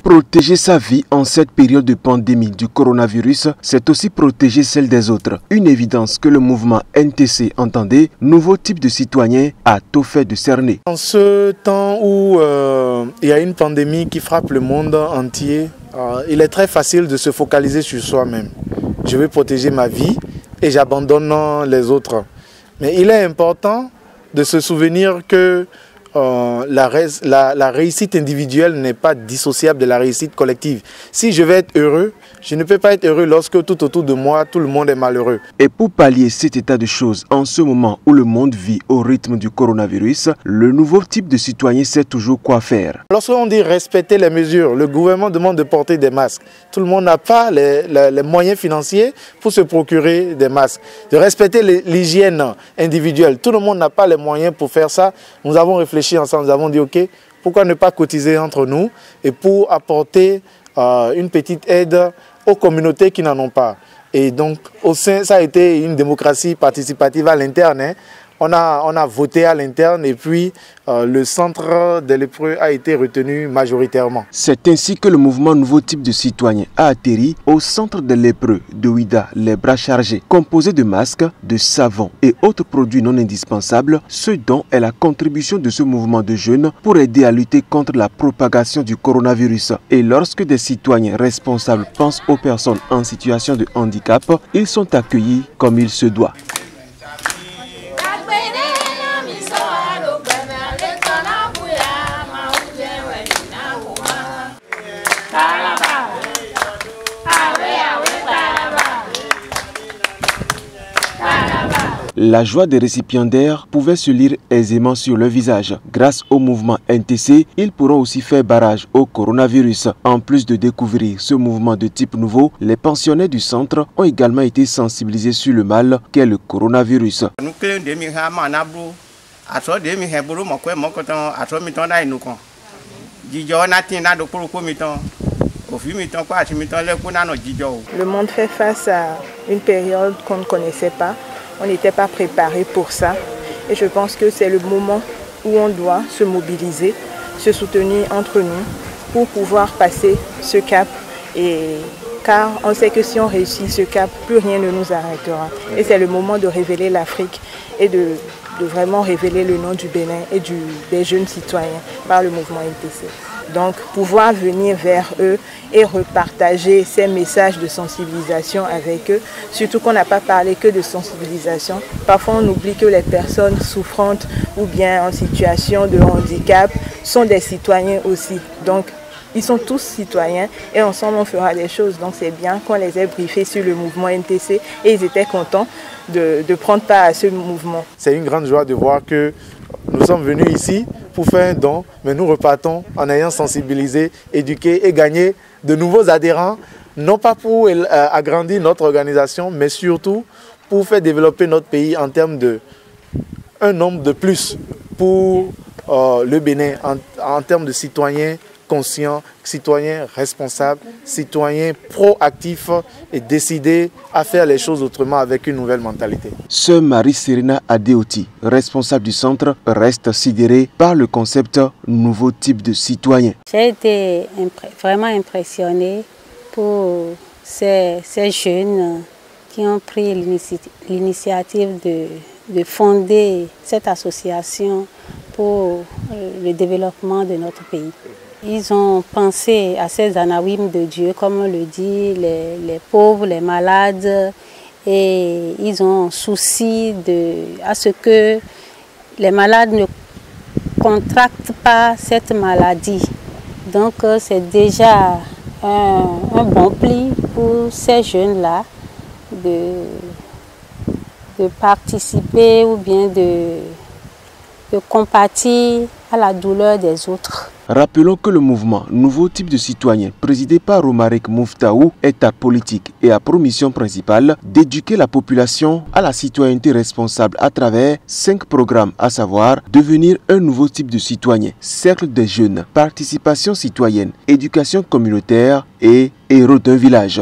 Protéger sa vie en cette période de pandémie du coronavirus, c'est aussi protéger celle des autres. Une évidence que le mouvement NTC entendait, nouveau type de citoyen, a tout fait de cerner. En ce temps où il y a une pandémie qui frappe le monde entier, il est très facile de se focaliser sur soi-même. Je veux protéger ma vie et j'abandonne les autres. Mais il est important de se souvenir que la réussite individuelle n'est pas dissociable de la réussite collective. Si je veux être heureux, je ne peux pas être heureux lorsque tout autour de moi, tout le monde est malheureux. Et pour pallier cet état de choses, en ce moment où le monde vit au rythme du coronavirus, le nouveau type de citoyen sait toujours quoi faire. Lorsqu'on dit respecter les mesures, le gouvernement demande de porter des masques. Tout le monde n'a pas les moyens financiers pour se procurer des masques. De respecter l'hygiène individuelle, tout le monde n'a pas les moyens pour faire ça. Nous avons réfléchi ensemble, nous avons dit ok, pourquoi ne pas cotiser entre nous et pour apporter une petite aide aux communautés qui n'en ont pas. Et donc, ça a été une démocratie participative à l'interne. On a voté à l'interne et puis le centre des lépreux a été retenu majoritairement. C'est ainsi que le mouvement Nouveau Type de Citoyen a atterri au centre des lépreux de Ouida, les bras chargés, composé de masques, de savons et autres produits non indispensables, ce dont est la contribution de ce mouvement de jeunes pour aider à lutter contre la propagation du coronavirus. Et lorsque des citoyens responsables pensent aux personnes en situation de handicap, ils sont accueillis comme il se doit. La joie des récipiendaires pouvait se lire aisément sur leur visage. Grâce au mouvement NTC, ils pourront aussi faire barrage au coronavirus. En plus de découvrir ce mouvement de type nouveau, les pensionnaires du centre ont également été sensibilisés sur le mal qu'est le coronavirus. Le monde fait face à une période qu'on ne connaissait pas. On n'était pas préparé pour ça. Et je pense que c'est le moment où on doit se mobiliser, se soutenir entre nous pour pouvoir passer ce cap. Car on sait que si on réussit ce cap, plus rien ne nous arrêtera. Et c'est le moment de révéler l'Afrique et de vraiment révéler le nom du Bénin et des jeunes citoyens par le mouvement NTC. Donc pouvoir venir vers eux et repartager ces messages de sensibilisation avec eux, surtout qu'on n'a pas parlé que de sensibilisation. Parfois on oublie que les personnes souffrantes ou bien en situation de handicap sont des citoyens aussi. Donc ils sont tous citoyens et ensemble on fera des choses. Donc c'est bien qu'on les ait briefés sur le mouvement NTC et ils étaient contents de prendre part à ce mouvement. C'est une grande joie de voir que nous sommes venus ici pour faire un don, mais nous repartons en ayant sensibilisé, éduqué et gagné de nouveaux adhérents, non pas pour agrandir notre organisation, mais surtout pour faire développer notre pays en termes un nombre de plus pour le Bénin, en termes de citoyens conscients, citoyens responsables, citoyens proactifs et décidés à faire les choses autrement avec une nouvelle mentalité. Sœur Marie-Serena Adeoti, responsable du centre, reste sidérée par le concept nouveau type de citoyen. J'ai été vraiment impressionnée pour ces jeunes qui ont pris l'initiative de fonder cette association pour le développement de notre pays. Ils ont pensé à ces anawimes de Dieu, comme on le dit, les pauvres, les malades, et ils ont souci à ce que les malades ne contractent pas cette maladie. Donc c'est déjà un bon pli pour ces jeunes-là de participer ou bien de compatir à la douleur des autres. Rappelons que le mouvement Nouveau Type de Citoyen, présidé par Romaric Mouftaou, est apolitique et a pour mission principale d'éduquer la population à la citoyenneté responsable à travers 5 programmes, à savoir devenir un nouveau type de citoyen, cercle des jeunes, participation citoyenne, éducation communautaire et héros d'un village.